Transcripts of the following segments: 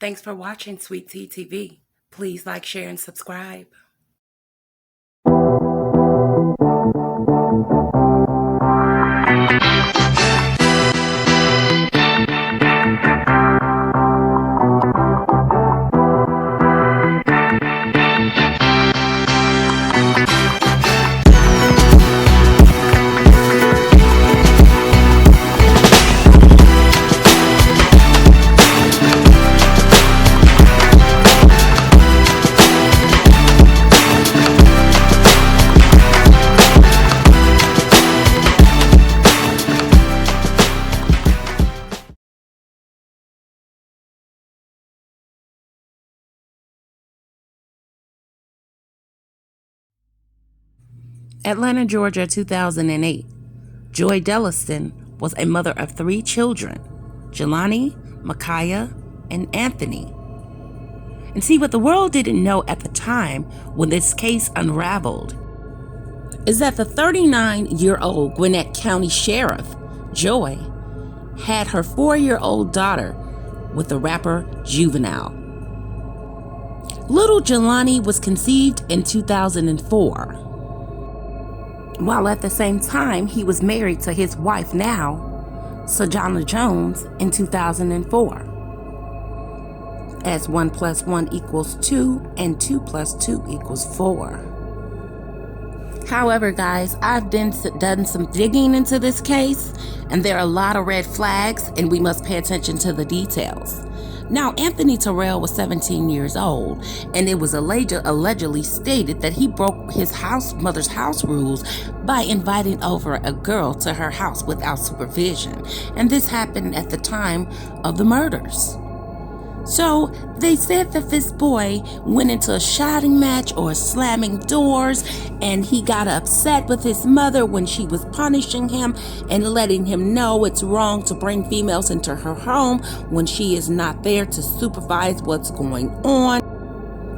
Thanks for watching Sweet Tea TV. Please like, share, and subscribe. Atlanta, Georgia, 2008. Joy Delliston was a mother of 3 children, Jelani, Micaiah, and Anthony. And see, what the world didn't know at the time when this case unraveled is that the 39-year-old Gwinnett County Sheriff, Joy, had her 4-year-old daughter with the rapper Juvenile. Little Jelani was conceived in 2004. While at the same time, he was married to his wife now, Sojourner Jones, in 2004. As 1 + 1 = 2 and 2 + 2 = 4. However, guys, I've done some digging into this case, and there are a lot of red flags, and we must pay attention to the details. Now, Anthony Terrell was 17 years old, and it was allegedly stated that he broke his mother's house rules by inviting over a girl to her house without supervision. And this happened at the time of the murders. So they said that this boy went into a shouting match or slamming doors, and he got upset with his mother when she was punishing him and letting him know it's wrong to bring females into her home when she is not there to supervise what's going on.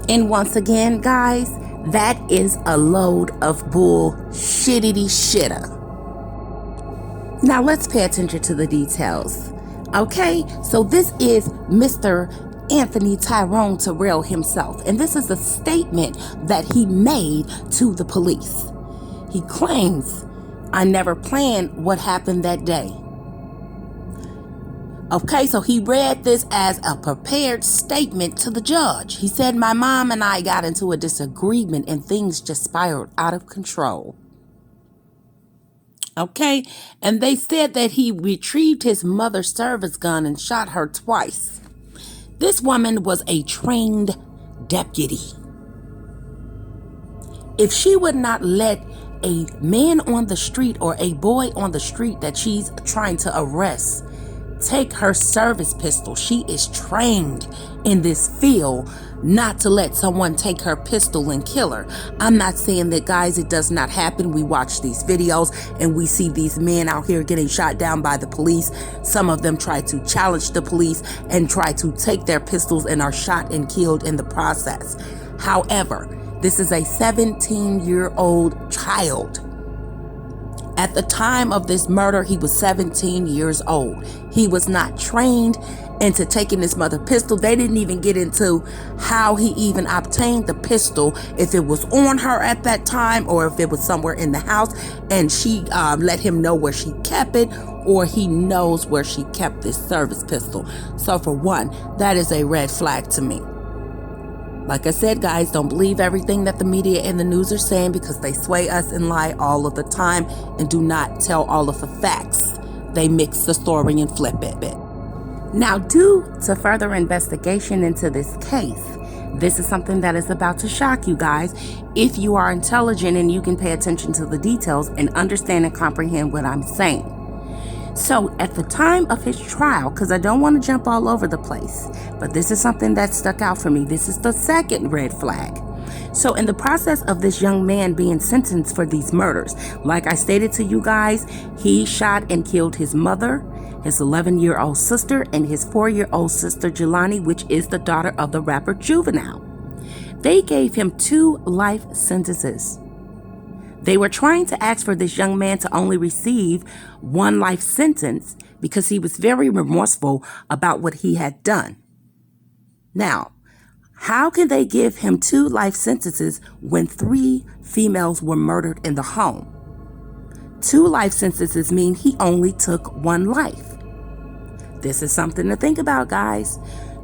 And once again, guys, that is a load of bull shittity shitter. Now let's pay attention to the details. Okay, so this is Mr. Anthony Tyrone Terrell himself, and this is a statement that he made to the police. He claims, "I never planned what happened that day." Okay, so he read this as a prepared statement to the judge. He said, "My mom and I got into a disagreement and things just spiraled out of control." Okay, and they said that he retrieved his mother's service gun and shot her twice. This woman was a trained deputy. If she would not let a man on the street or a boy on the street that she's trying to arrest take her service pistol, she is trained in this field not to let someone take her pistol and kill her. I'm not saying that, guys, it does not happen. We watch these videos and we see these men out here getting shot down by the police. Some of them try to challenge the police and try to take their pistols and are shot and killed in the process. However, this is a 17-year-old child. At the time of this murder, he was 17 years old. He was not trained into taking his mother's pistol. They didn't even get into how he even obtained the pistol, if it was on her at that time or if it was somewhere in the house and she let him know where she kept it, or he knows where she kept this service pistol. So for one, that is a red flag to me. Like I said, guys, don't believe everything that the media and the news are saying, because they sway us and lie all of the time and do not tell all of the facts. They mix the story and flip it. Now, due to further investigation into this case, this is something that is about to shock you guys if you are intelligent and you can pay attention to the details and understand and comprehend what I'm saying. So at the time of his trial, because I don't want to jump all over the place, but this is something that stuck out for me. This is the second red flag. So in the process of this young man being sentenced for these murders, like I stated to you guys, he shot and killed his mother, his 11-year-old sister, and his 4-year-old sister, Jelani, which is the daughter of the rapper Juvenile. They gave him 2 life sentences. They were trying to ask for this young man to only receive 1 life sentence because he was very remorseful about what he had done. Now, how can they give him 2 life sentences when 3 females were murdered in the home? 2 life sentences mean he only took 1 life. This is something to think about, guys.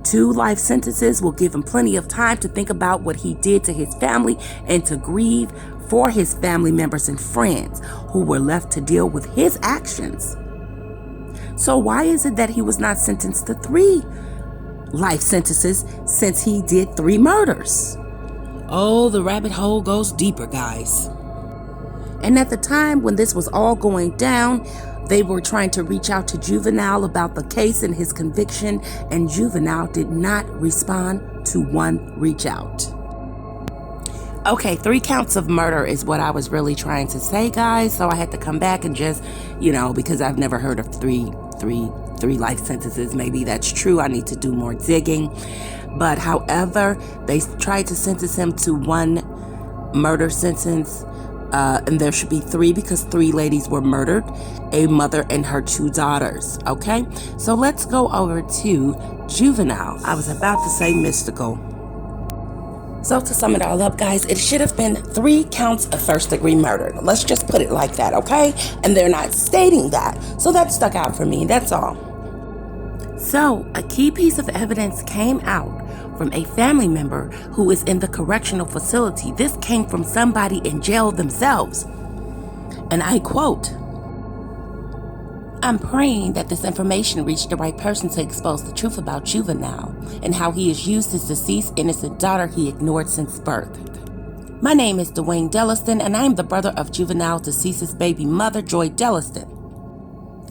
2 life sentences will give him plenty of time to think about what he did to his family and to grieve for his family members and friends who were left to deal with his actions. So why is it that he was not sentenced to 3 life sentences since he did 3 murders? Oh, the rabbit hole goes deeper, guys. And at the time when this was all going down, they were trying to reach out to Juvenile about the case and his conviction, and Juvenile did not respond to one reach out. Okay, 3 counts of murder is what I was really trying to say, guys. So I had to come back and just, because I've never heard of three life sentences. Maybe that's true. I need to do more digging. But however, they tried to sentence him to 1 murder sentence. And there should be 3 because 3 ladies were murdered, a mother and her 2 daughters. Okay, so let's go over to Juvenile. I was about to say mystical. So to sum it all up, guys, it should have been 3 counts of first-degree murder. Let's just put it like that, okay? And they're not stating that. So that stuck out for me, that's all. So a key piece of evidence came out from a family member who is in the correctional facility. This came from somebody in jail themselves. And I quote, "I'm praying that this information reached the right person to expose the truth about Juvenile and how he has used his deceased innocent daughter he ignored since birth. My name is Dwayne Delliston, and I am the brother of Juvenile's deceased baby mother, Joy Delliston.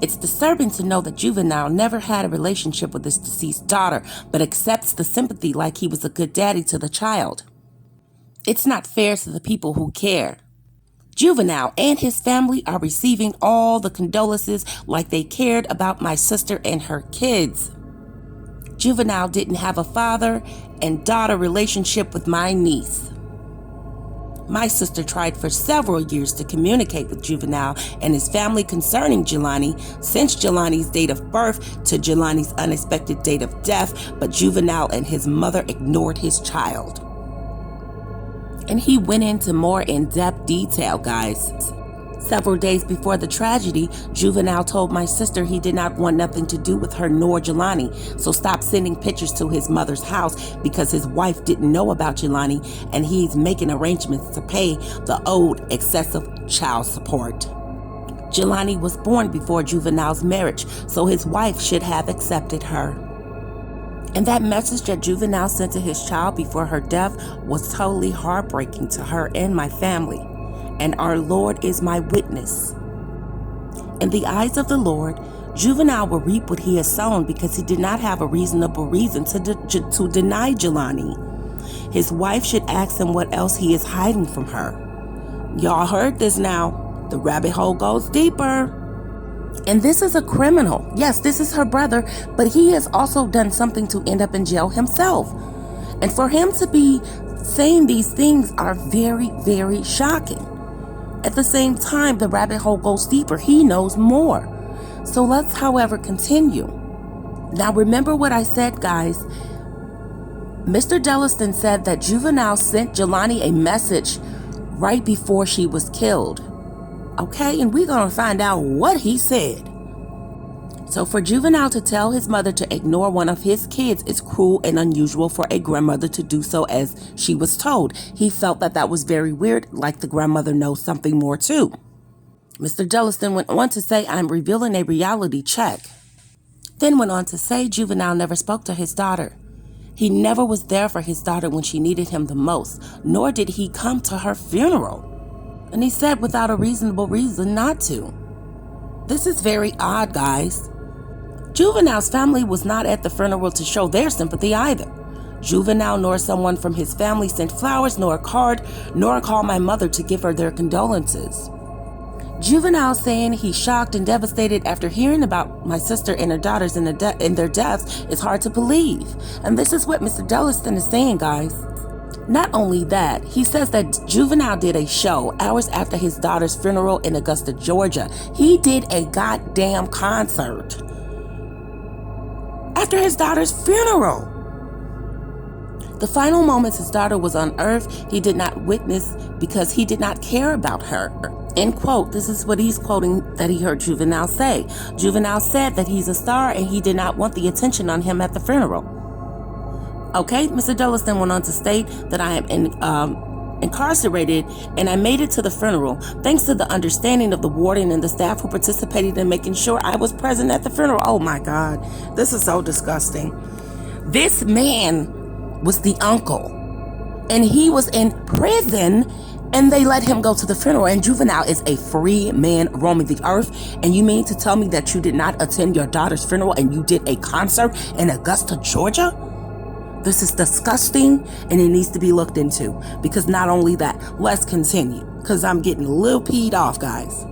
It's disturbing to know that Juvenile never had a relationship with his deceased daughter, but accepts the sympathy like he was a good daddy to the child. It's not fair to the people who care. Juvenile and his family are receiving all the condolences like they cared about my sister and her kids. Juvenile didn't have a father and daughter relationship with my niece. My sister tried for several years to communicate with Juvenile and his family concerning Jelani, since Jelani's date of birth to Jelani's unexpected date of death, but Juvenile and his mother ignored his child." And he went into more in-depth detail, guys. Several days before the tragedy, Juvenile told my sister he did not want nothing to do with her nor Jelani, so stopped sending pictures to his mother's house because his wife didn't know about Jelani, and he's making arrangements to pay the owed excessive child support. Jelani was born before Juvenile's marriage, so his wife should have accepted her. And that message that Juvenile sent to his child before her death was totally heartbreaking to her and my family. And our Lord is my witness. In the eyes of the Lord, Juvenile will reap what he has sown because he did not have a reasonable reason to deny Jelani. His wife should ask him what else he is hiding from her. Y'all heard this now. The rabbit hole goes deeper. And this is a criminal. Yes, this is her brother, but he has also done something to end up in jail himself. And for him to be saying these things are very, very shocking. At the same time, the rabbit hole goes deeper. He knows more. So let's, however, continue. Now, remember what I said, guys. Mr. Delliston said that Juvenile sent Jelani a message right before she was killed. Okay, and we're going to find out what he said. So for Juvenile to tell his mother to ignore one of his kids is cruel and unusual for a grandmother to do so, as she was told. He felt that that was very weird, like the grandmother knows something more too. Mr. Delliston went on to say, "I'm revealing a reality check." Then went on to say Juvenile never spoke to his daughter. He never was there for his daughter when she needed him the most, nor did he come to her funeral. And he said without a reasonable reason not to. This is very odd, guys. Juvenile's family was not at the funeral to show their sympathy either. Juvenile nor someone from his family sent flowers nor a card, nor called my mother to give her their condolences. Juvenile saying he's shocked and devastated after hearing about my sister and her daughters and their deaths is hard to believe. And this is what Mr. Delliston is saying, guys. Not only that, he says that Juvenile did a show hours after his daughter's funeral in Augusta, Georgia. He did a goddamn concert after his daughter's funeral. The final moments his daughter was on earth, he did not witness because he did not care about her. End quote. This is what he's quoting that he heard Juvenile say. Juvenile said that he's a star and he did not want the attention on him at the funeral. Okay, Mr. Dulliston went on to state that I am incarcerated and I made it to the funeral thanks to the understanding of the warden and the staff who participated in making sure I was present at the funeral. Oh my God, this is so disgusting. This man was the uncle and he was in prison and they let him go to the funeral, and Juvenile is a free man roaming the earth. And you mean to tell me that you did not attend your daughter's funeral and you did a concert in Augusta, Georgia? This is disgusting and it needs to be looked into, because not only that, let's continue, because I'm getting a little peed off, guys.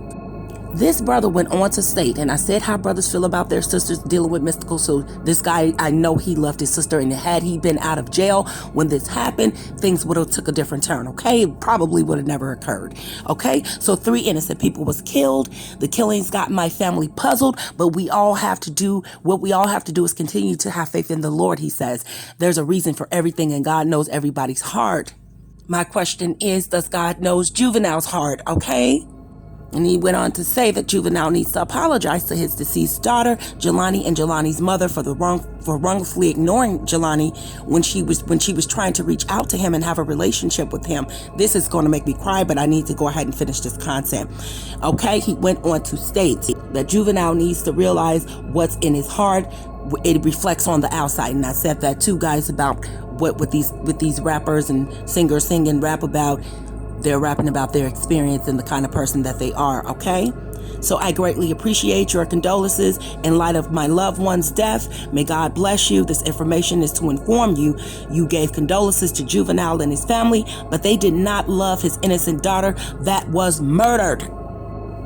This brother went on to state, and I said how brothers feel about their sisters dealing with mystical, so this guy, I know he loved his sister, and had he been out of jail when this happened, things would have took a different turn, okay? It probably would have never occurred, okay? So 3 innocent people was killed. The killings got my family puzzled, but what we all have to do is continue to have faith in the Lord, he says. There's a reason for everything, and God knows everybody's heart. My question is, does God knows Juvenile's heart, okay? And he went on to say that Juvenile needs to apologize to his deceased daughter, Jelani, and Jelani's mother for wrongfully ignoring Jelani when she was trying to reach out to him and have a relationship with him. This is going to make me cry, but I need to go ahead and finish this content. Okay, he went on to state that Juvenile needs to realize what's in his heart. It reflects on the outside, and I said that too, guys, about what with these rappers and singers sing and rap about. They're rapping about their experience and the kind of person that they are, okay? So I greatly appreciate your condolences in light of my loved one's death. May God bless you. This information is to inform you. You gave condolences to Juvenile and his family, but they did not love his innocent daughter that was murdered.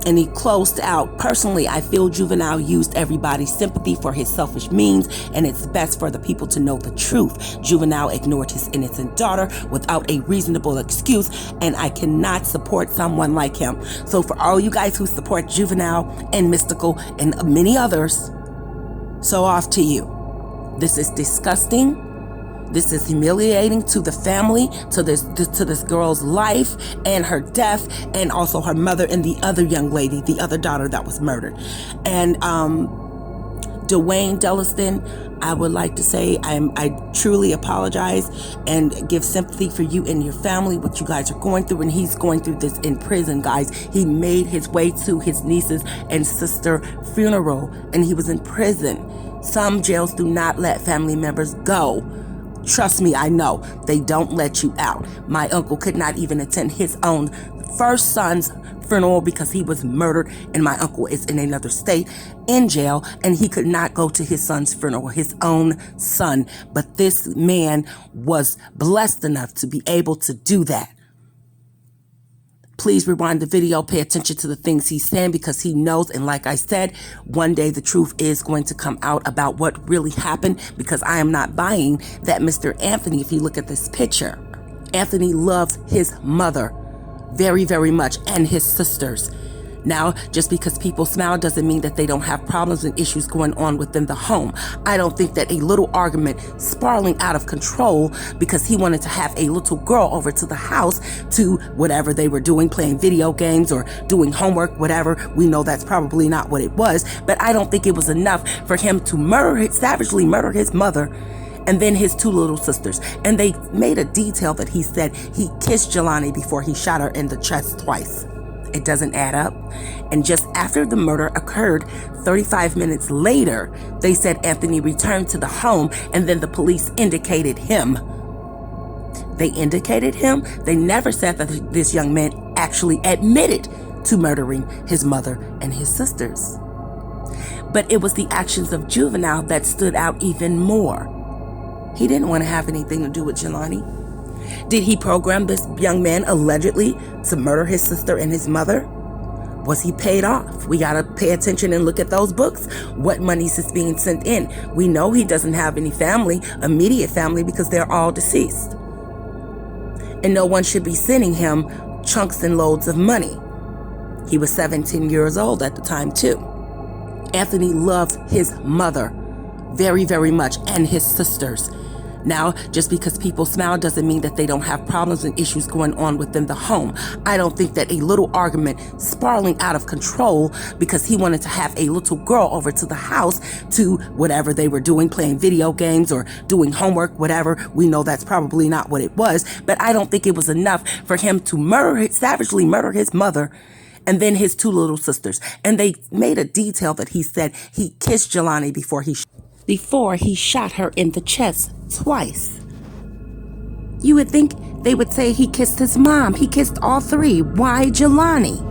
And he closed out, personally, I feel Juvenile used everybody's sympathy for his selfish means, and it's best for the people to know the truth. Juvenile ignored his innocent daughter without a reasonable excuse, and I cannot support someone like him. So for all you guys who support Juvenile and Mystical and many others, so off to you. This is disgusting. This is humiliating to the family, to this girl's life and her death, and also her mother and the other young lady, the other daughter that was murdered. And Dwayne Dulliston, I would like to say I truly apologize and give sympathy for you and your family, what you guys are going through. And he's going through this in prison, guys. He made his way to his niece's and sister funeral, and he was in prison. Some jails do not let family members go. Trust me, I know. They don't let you out. My uncle could not even attend his own first son's funeral because he was murdered, and my uncle is in another state in jail, and he could not go to his son's funeral, his own son. But this man was blessed enough to be able to do that. Please rewind the video, pay attention to the things he's saying, because he knows, and like I said, one day the truth is going to come out about what really happened, because I am not buying that Mr. Anthony, if you look at this picture, Anthony loves his mother very, very much, and his sisters. Now, just because people smile doesn't mean that they don't have problems and issues going on within the home. I don't think that a little argument spiraling out of control because he wanted to have a little girl over to the house to whatever they were doing, playing video games or doing homework, whatever. We know that's probably not what it was, but I don't think it was enough for him to savagely murder his mother and then his 2 little sisters. And they made a detail that he said he kissed Jelani before he shot her in the chest twice. It doesn't add up. And just after the murder occurred, 35 minutes later, they said Anthony returned to the home, and then the police indicated him. They indicated him. They never said that this young man actually admitted to murdering his mother and his sisters. But it was the actions of Juvenile that stood out even more. He didn't want to have anything to do with Jelani. Did he program this young man allegedly to murder his sister and his mother? Was he paid off? We got to pay attention and look at those books. What monies is being sent in? We know he doesn't have any family, immediate family, because they're all deceased. And no one should be sending him chunks and loads of money. He was 17 years old at the time too. Anthony loves his mother very, very much, and his sisters. Now, just because people smile doesn't mean that they don't have problems and issues going on within the home. I don't think that a little argument spiraling out of control because he wanted to have a little girl over to the house to whatever they were doing, playing video games or doing homework, whatever. We know that's probably not what it was, but I don't think it was enough for him to savagely murder his mother and then his two little sisters. And they made a detail that he said he kissed Jelani before he shot her in the chest twice. You would think they would say he kissed his mom. He kissed all three. Why Jelani?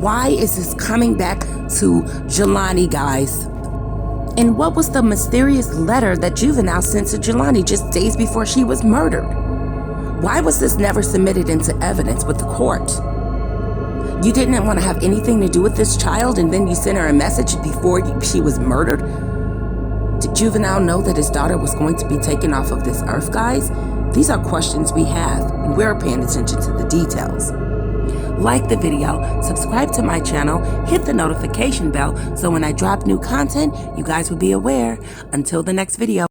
Why is this coming back to Jelani, guys? And what was the mysterious letter that Juvenile sent to Jelani just days before she was murdered? Why was this never submitted into evidence with the court? You didn't want to have anything to do with this child, and then you sent her a message before she was murdered? Did Juvenile know that his daughter was going to be taken off of this earth, guys? These are questions we have, and we're paying attention to the details. Like the video, subscribe to my channel, hit the notification bell so when I drop new content, you guys will be aware. Until the next video.